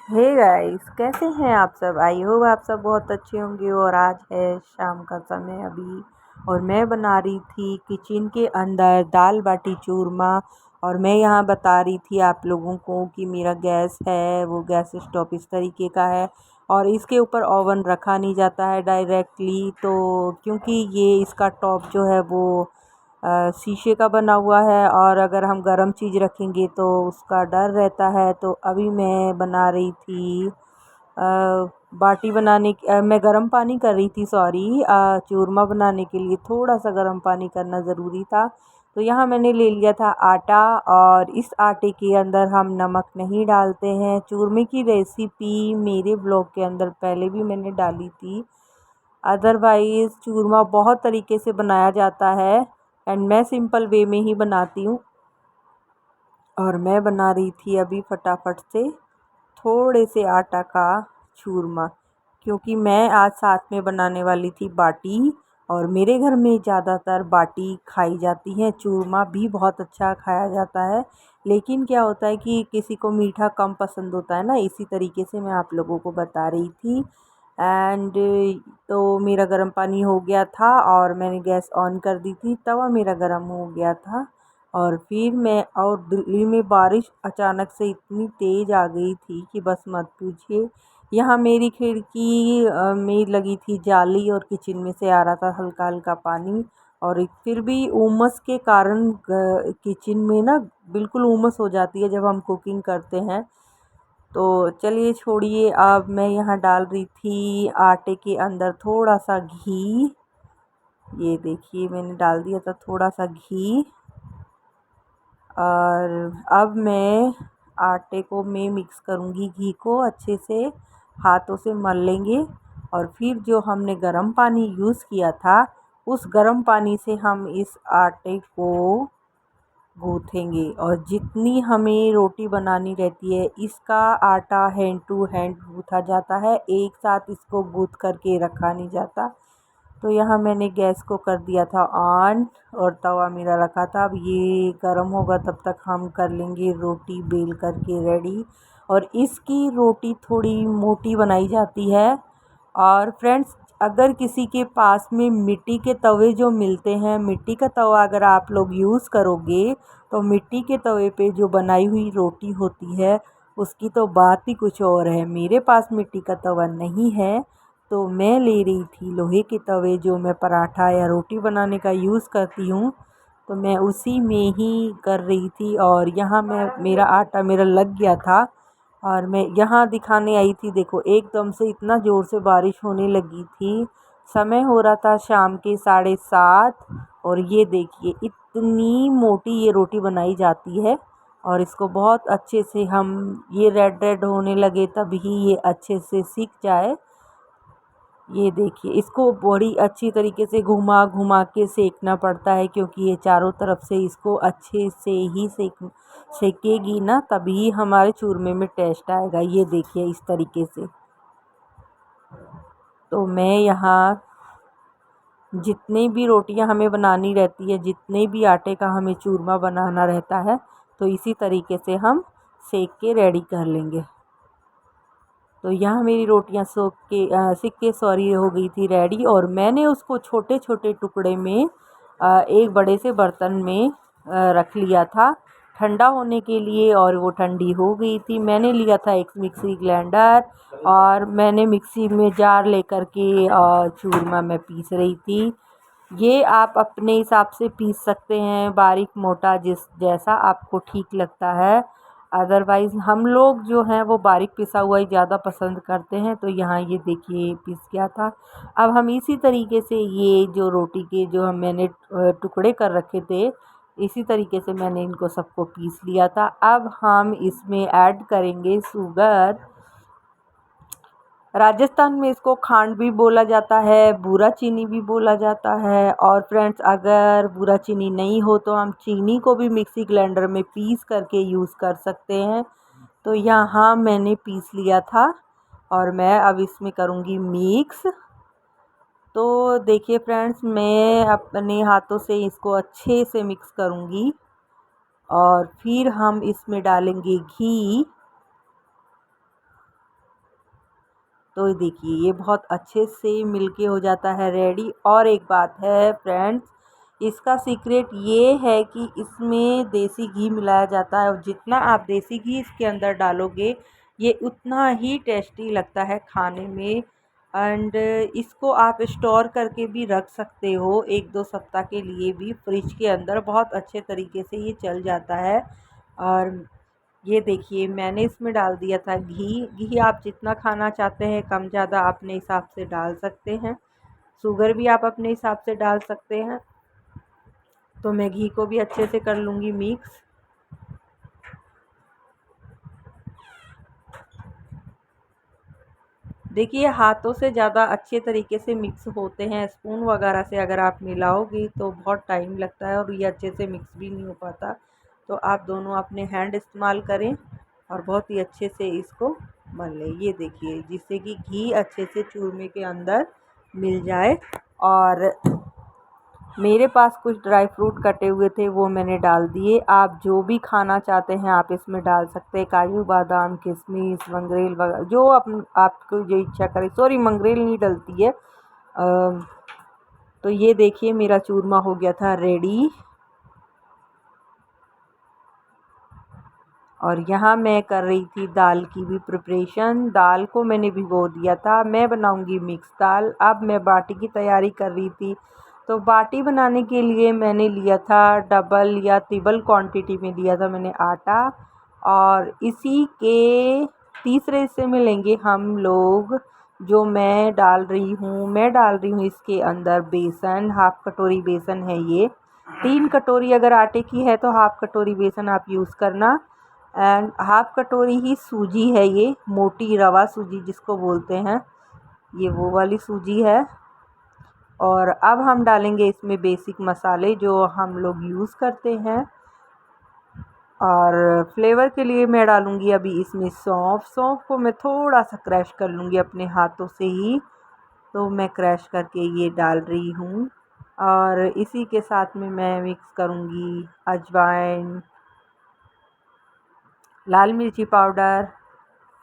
Hey guys, कैसे हैं आप सब। आई होप आप सब बहुत अच्छे होंगे। और आज है शाम का समय अभी, और मैं बना रही थी किचन के अंदर दाल बाटी चूरमा। और मैं यहाँ बता रही थी आप लोगों को कि मेरा गैस है वो गैस स्टोव इस तरीके का है, और इसके ऊपर ओवन रखा नहीं जाता है डायरेक्टली। तो क्योंकि ये इसका टॉप जो है वो शीशे का बना हुआ है, और अगर हम गर्म चीज़ रखेंगे तो उसका डर रहता है। तो अभी मैं बना रही थी बाटी मैं गर्म पानी कर रही थी, सॉरी। चूरमा बनाने के लिए थोड़ा सा गर्म पानी करना ज़रूरी था। तो यहाँ मैंने ले लिया था आटा, और इस आटे के अंदर हम नमक नहीं डालते हैं। चूरमे की रेसिपी मेरे ब्लॉग के अंदर पहले भी मैंने डाली थी। अदरवाइज़ चूरमा बहुत तरीके से बनाया जाता है, एंड मैं सिंपल वे में ही बनाती हूँ। और मैं बना रही थी अभी फटाफट से थोड़े से आटा का चूरमा, क्योंकि मैं आज साथ में बनाने वाली थी बाटी। और मेरे घर में ज़्यादातर बाटी खाई जाती है, चूरमा भी बहुत अच्छा खाया जाता है। लेकिन क्या होता है कि किसी को मीठा कम पसंद होता है ना, इसी तरीके से मैं आप लोगों को बता रही थी। एंड तो मेरा गर्म पानी हो गया था, और मैंने गैस ऑन कर दी थी, तवा मेरा गर्म हो गया था। और फिर और दिल्ली में बारिश अचानक से इतनी तेज़ आ गई थी कि बस मत पूछिए। यहाँ मेरी खिड़की में लगी थी जाली, और किचन में से आ रहा था हल्का हल्का पानी। और फिर भी उमस के कारण किचन में ना बिल्कुल उमस हो जाती है जब हम कुकिंग करते हैं। तो चलिए छोड़िए, अब मैं यहाँ डाल रही थी आटे के अंदर थोड़ा सा घी। ये देखिए मैंने डाल दिया था थोड़ा सा घी। और अब मैं आटे को मिक्स करूँगी, घी को अच्छे से हाथों से मल लेंगे। और फिर जो हमने गर्म पानी यूज़ किया था, उस गर्म पानी से हम इस आटे को गूँथेंगे। और जितनी हमें रोटी बनानी रहती है, इसका आटा हैंड टू हैंड गूँथा जाता है, एक साथ इसको गूँथ करके रखा नहीं जाता। तो यहाँ मैंने गैस को कर दिया था ऑन, और तवा मेरा रखा था। अब ये गर्म होगा, तब तक हम कर लेंगे रोटी बेल करके रेडी। और इसकी रोटी थोड़ी मोटी बनाई जाती है। और फ्रेंड्स, अगर किसी के पास में मिट्टी के तवे जो मिलते हैं, मिट्टी का तवा अगर आप लोग यूज़ करोगे, तो मिट्टी के तवे पे जो बनाई हुई रोटी होती है उसकी तो बात ही कुछ और है। मेरे पास मिट्टी का तवा नहीं है, तो मैं ले रही थी लोहे के तवे, जो मैं पराठा या रोटी बनाने का यूज़ करती हूँ। तो मैं उसी में ही कर रही थी। और यहाँ मेरा आटा मेरा लग गया था, और मैं यहाँ दिखाने आई थी। देखो एकदम से इतना ज़ोर से बारिश होने लगी थी। समय हो रहा था शाम के 7:30, और ये देखिए इतनी मोटी ये रोटी बनाई जाती है। और इसको बहुत अच्छे से हम ये रेड रेड होने लगे तभी ये अच्छे से सीख जाए। ये देखिए इसको बड़ी अच्छी तरीके से घुमा घुमा के सेकना पड़ता है, क्योंकि ये चारों तरफ से इसको अच्छे से ही सेकेगी ना, तभी हमारे चूरमे में टेस्ट आएगा। ये देखिए इस तरीके से। तो मैं यहाँ जितनी भी रोटियां हमें बनानी रहती है, जितने भी आटे का हमें चूरमा बनाना रहता है, तो इसी तरीके से हम सेक के रेडी कर लेंगे। तो यहाँ मेरी रोटियाँ सिक के सॉरी हो गई थी रेडी। और मैंने उसको छोटे छोटे टुकड़े में एक बड़े से बर्तन में रख लिया था ठंडा होने के लिए, और वो ठंडी हो गई थी। मैंने लिया था एक मिक्सी ग्राइंडर, और मैंने मिक्सी में जार लेकर के चूरमा मैं पीस रही थी। ये आप अपने हिसाब से पीस सकते हैं, बारीक मोटा जिस जैसा आपको ठीक लगता है। अदरवाइज़ हम लोग जो हैं वो बारीक पिसा हुआ ही ज़्यादा पसंद करते हैं। तो यहाँ ये देखिए पिस गया था। अब हम इसी तरीके से ये जो रोटी के जो मैंने टुकड़े कर रखे थे, इसी तरीके से मैंने इनको सबको पीस लिया था। अब हम इसमें ऐड करेंगे शुगर। राजस्थान में इसको खांड भी बोला जाता है, बूरा चीनी भी बोला जाता है। और फ्रेंड्स, अगर बूरा चीनी नहीं हो तो हम चीनी को भी मिक्सी ग्राइंडर में पीस करके यूज़ कर सकते हैं। तो यहाँ मैंने पीस लिया था, और मैं अब इसमें करूँगी मिक्स। तो देखिए फ्रेंड्स, मैं अपने हाथों से इसको अच्छे से मिक्स करूँगी, और फिर हम इसमें डालेंगे घी। तो देखिए ये बहुत अच्छे से मिलके हो जाता है रेडी। और एक बात है फ्रेंड्स, इसका सीक्रेट ये है कि इसमें देसी घी मिलाया जाता है और जितना आप देसी घी इसके अंदर डालोगे ये उतना ही टेस्टी लगता है खाने में। एंड इसको आप स्टोर करके भी रख सकते हो 1-2 सप्ताह के लिए भी फ्रिज के अंदर, बहुत अच्छे तरीके से ये चल जाता है। और ये देखिए मैंने इसमें डाल दिया था घी। घी आप जितना खाना चाहते हैं कम ज़्यादा अपने हिसाब से डाल सकते हैं। शुगर भी आप अपने हिसाब से डाल सकते हैं। तो मैं घी को भी अच्छे से कर लूँगी मिक्स। देखिए हाथों से ज़्यादा अच्छे तरीके से मिक्स होते हैं, स्पून वगैरह से अगर आप मिलाओगे तो बहुत टाइम लगता है और ये अच्छे से मिक्स भी नहीं हो पाता। तो आप दोनों अपने हैंड इस्तेमाल करें और बहुत ही अच्छे से इसको मल लें। ये देखिए जिससे कि घी अच्छे से चूरमे के अंदर मिल जाए। और मेरे पास कुछ ड्राई फ्रूट कटे हुए थे वो मैंने डाल दिए। आप जो भी खाना चाहते हैं आप इसमें डाल सकते हैं, काजू बादाम किशमिश मंगरेल वगैरह जो आपको जो इच्छा करे। सॉरी मंगरेल नहीं डलती है। तो ये देखिए मेरा चूरमा हो गया था रेडी। और यहाँ मैं कर रही थी दाल की भी प्रिपरेशन। दाल को मैंने भिगो दिया था, मैं बनाऊंगी मिक्स दाल। अब मैं बाटी की तैयारी कर रही थी। तो बाटी बनाने के लिए मैंने लिया था डबल या ट्रिपल क्वांटिटी में लिया था मैंने आटा। और इसी के तीसरे हिस्से में लेंगे हम लोग जो मैं डाल रही हूँ इसके अंदर बेसन। हाफ कटोरी बेसन है ये। 3 कटोरी अगर आटे की है तो हाफ कटोरी बेसन आप यूज़ करना। एंड हाफ कटोरी ही सूजी है, ये मोटी रवा सूजी जिसको बोलते हैं, ये वो वाली सूजी है। और अब हम डालेंगे इसमें बेसिक मसाले जो हम लोग यूज़ करते हैं। और फ्लेवर के लिए मैं डालूँगी अभी इसमें सौंफ। सौंफ को मैं थोड़ा सा क्रश कर लूँगी अपने हाथों से ही। तो मैं क्रश करके ये डाल रही हूँ। और इसी के साथ में मैं मिक्स करूँगी अजवाइन, लाल मिर्ची पाउडर,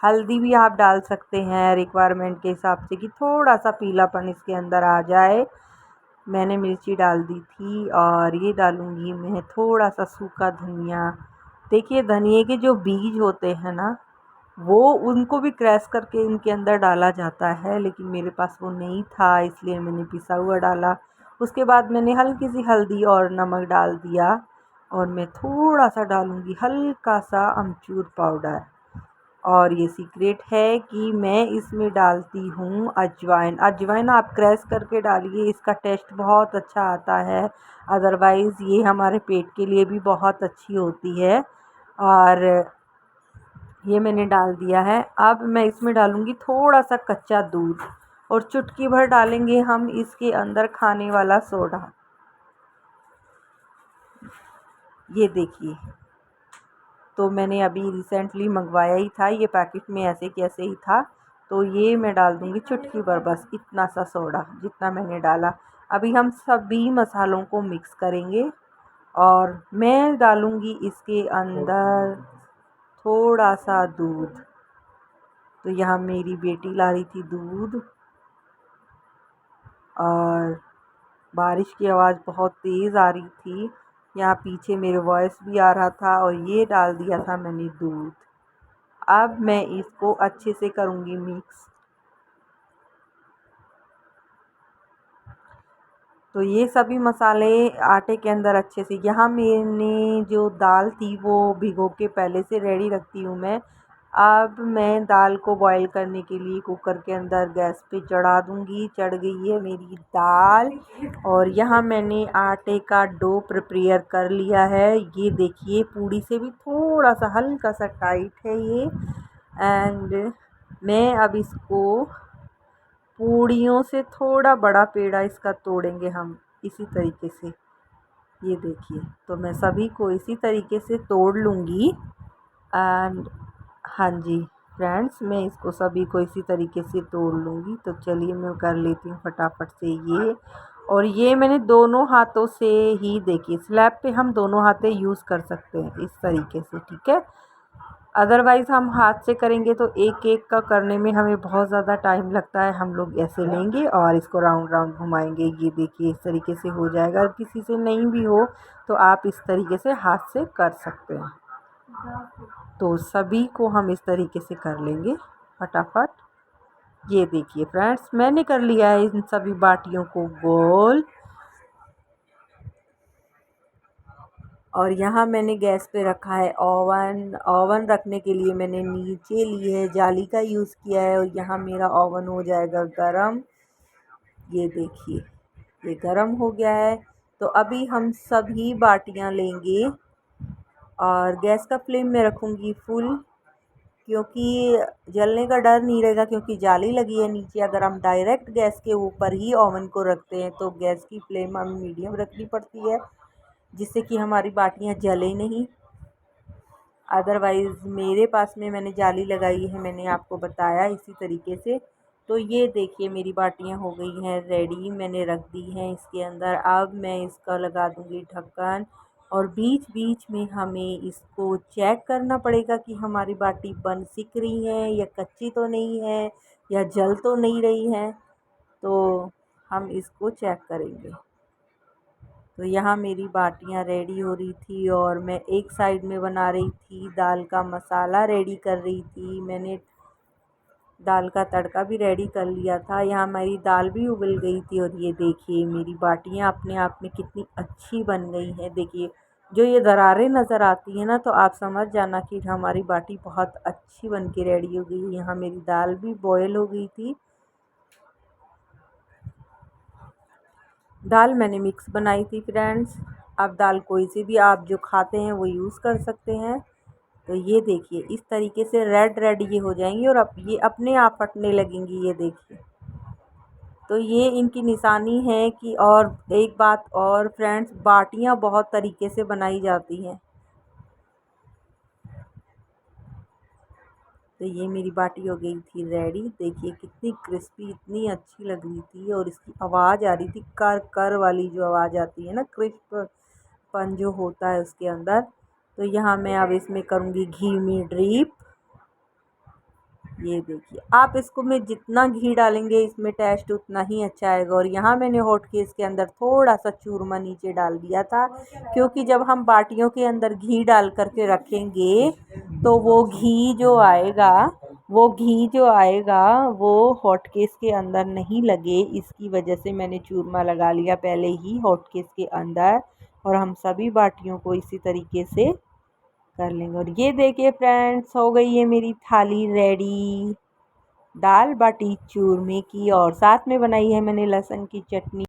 हल्दी भी आप डाल सकते हैं रिक्वायरमेंट के हिसाब से कि थोड़ा सा पीलापन इसके अंदर आ जाए। मैंने मिर्ची डाल दी थी। और ये डालूँगी मैं थोड़ा सा सूखा धनिया। देखिए धनिए के जो बीज होते हैं ना वो उनको भी क्रैश करके इनके अंदर डाला जाता है, लेकिन मेरे पास वो नहीं था इसलिए मैंने पिसा हुआ डाला। उसके बाद मैंने हल्की सी हल्दी और नमक डाल दिया। और मैं थोड़ा सा डालूँगी हल्का सा अमचूर पाउडर। और ये सीक्रेट है कि मैं इसमें डालती हूँ अजवाइन। अजवाइन आप क्रैश करके डालिए, इसका टेस्ट बहुत अच्छा आता है। अदरवाइज़ ये हमारे पेट के लिए भी बहुत अच्छी होती है। और ये मैंने डाल दिया है। अब मैं इसमें डालूँगी थोड़ा सा कच्चा दूध और चुटकी भर डालेंगे हम इसके अंदर खाने वाला सोडा। ये देखिए, तो मैंने अभी रिसेंटली मंगवाया ही था, ये पैकेट में ऐसे कैसे ही था। तो ये मैं डाल दूँगी चुटकी भर, बस इतना सा सोडा जितना मैंने डाला। अभी हम सभी मसालों को मिक्स करेंगे। और मैं डालूँगी इसके अंदर थोड़ा सा दूध। तो यहाँ मेरी बेटी ला रही थी दूध। और बारिश की आवाज़ बहुत तेज़ आ रही थी, यहाँ पीछे मेरे वॉइस भी आ रहा था। और ये डाल दिया था मैंने दूध। अब मैं इसको अच्छे से करूँगी मिक्स। तो ये सभी मसाले आटे के अंदर अच्छे से, यहाँ मैंने जो दाल थी वो भिगो के पहले से रेडी रखती हूँ मैं। अब मैं दाल को बॉईल करने के लिए कुकर के अंदर गैस पे चढ़ा दूँगी। चढ़ गई है मेरी दाल। और यहाँ मैंने आटे का डो प्रिपेयर कर लिया है। ये देखिए पूड़ी से भी थोड़ा सा हल्का सा टाइट है ये। एंड मैं अब इसको पूड़ियों से थोड़ा बड़ा पेड़ा इसका तोड़ेंगे हम इसी तरीके से। ये देखिए, तो मैं सभी को इसी तरीके से तोड़ लूँगी। एंड हाँ जी फ्रेंड्स, मैं इसको सभी को इसी तरीके से तोड़ लूँगी। तो चलिए मैं कर लेती हूँ फटाफट से ये। और ये मैंने दोनों हाथों से ही, देखिए स्लैब पे हम दोनों हाथे यूज़ कर सकते हैं इस तरीके से, ठीक है। अदरवाइज़ हम हाथ से करेंगे तो एक एक का करने में हमें बहुत ज़्यादा टाइम लगता है। हम लोग ऐसे लेंगे और इसको राउंड राउंड घुमाएंगे। ये देखिए इस तरीके से हो जाएगा। और किसी से नहीं भी हो तो आप इस तरीके से हाथ से कर सकते हैं। तो सभी को हम इस तरीके से कर लेंगे फटाफट। ये देखिए फ्रेंड्स, मैंने कर लिया है इन सभी बाटियों को गोल। और यहाँ मैंने गैस पे रखा है ओवन। ओवन रखने के लिए मैंने नीचे ली है जाली का यूज़ किया है। और यहाँ मेरा ओवन हो जाएगा गरम। ये देखिए ये गरम हो गया है। तो अभी हम सभी बाटियाँ लेंगे और गैस का फ्लेम मैं रखूँगी फुल, क्योंकि जलने का डर नहीं रहेगा, क्योंकि जाली लगी है नीचे। अगर हम डायरेक्ट गैस के ऊपर ही ओवन को रखते हैं तो गैस की फ्लेम हमें मीडियम रखनी पड़ती है, जिससे कि हमारी बाटियाँ जले नहीं। अदरवाइज़ मेरे पास में मैंने जाली लगाई है, मैंने आपको बताया इसी तरीके से। तो ये देखिए मेरी बाटियाँ हो गई हैं रेडी, मैंने रख दी हैं इसके अंदर। अब मैं इसका लगा दूँगी ढक्कन। और बीच बीच में हमें इसको चेक करना पड़ेगा कि हमारी बाटी बन सिक रही है या कच्ची तो नहीं है या जल तो नहीं रही है। तो हम इसको चेक करेंगे। तो यहाँ मेरी बाटियाँ रेडी हो रही थी और मैं एक साइड में बना रही थी दाल का मसाला रेडी कर रही थी। मैंने दाल का तड़का भी रेडी कर लिया था। यहाँ मेरी दाल भी उबल गई थी। और ये देखिए मेरी बाटियाँ अपने आप में कितनी अच्छी बन गई हैं। देखिए जो ये दरारें नज़र आती हैं ना, तो आप समझ जाना कि हमारी बाटी बहुत अच्छी बन के रेडी हो गई। यहाँ मेरी दाल भी बॉयल हो गई थी। दाल मैंने मिक्स बनाई थी फ्रेंड्स। अब दाल कोई सी भी आप जो खाते हैं वो यूज़ कर सकते हैं। तो ये देखिए इस तरीके से रेड रेड ये हो जाएंगी और अब ये अपने आप फटने लगेंगी। ये देखिए, तो ये इनकी निशानी है कि। और एक बात और फ्रेंड्स, बाटियाँ बहुत तरीके से बनाई जाती हैं। तो ये मेरी बाटी हो गई थी रेडी। देखिए कितनी क्रिस्पी, इतनी अच्छी लग रही थी। और इसकी आवाज़ आ रही थी कर कर वाली, जो आवाज़ आती है ना, क्रिस्प पन जो होता है उसके अंदर। तो यहाँ मैं अब इसमें करूँगी घी में ड्रिप। ये देखिए आप इसको में जितना घी डालेंगे इसमें टेस्ट उतना ही अच्छा आएगा। और यहाँ मैंने हॉट केस के अंदर थोड़ा सा चूरमा नीचे डाल दिया था, क्योंकि जब हम बाटियों के अंदर घी डाल करके रखेंगे तो वो घी जो आएगा वो हॉट केस के अंदर नहीं लगे, इसकी वजह से मैंने चूरमा लगा लिया पहले ही हॉट केस के अंदर। और हम सभी बाटियों को इसी तरीके से कर लेंगे। और ये देखिए फ्रेंड्स, हो गई है मेरी थाली रेडी दाल बाटी चूरमे की। और साथ में बनाई है मैंने लहसुन की चटनी।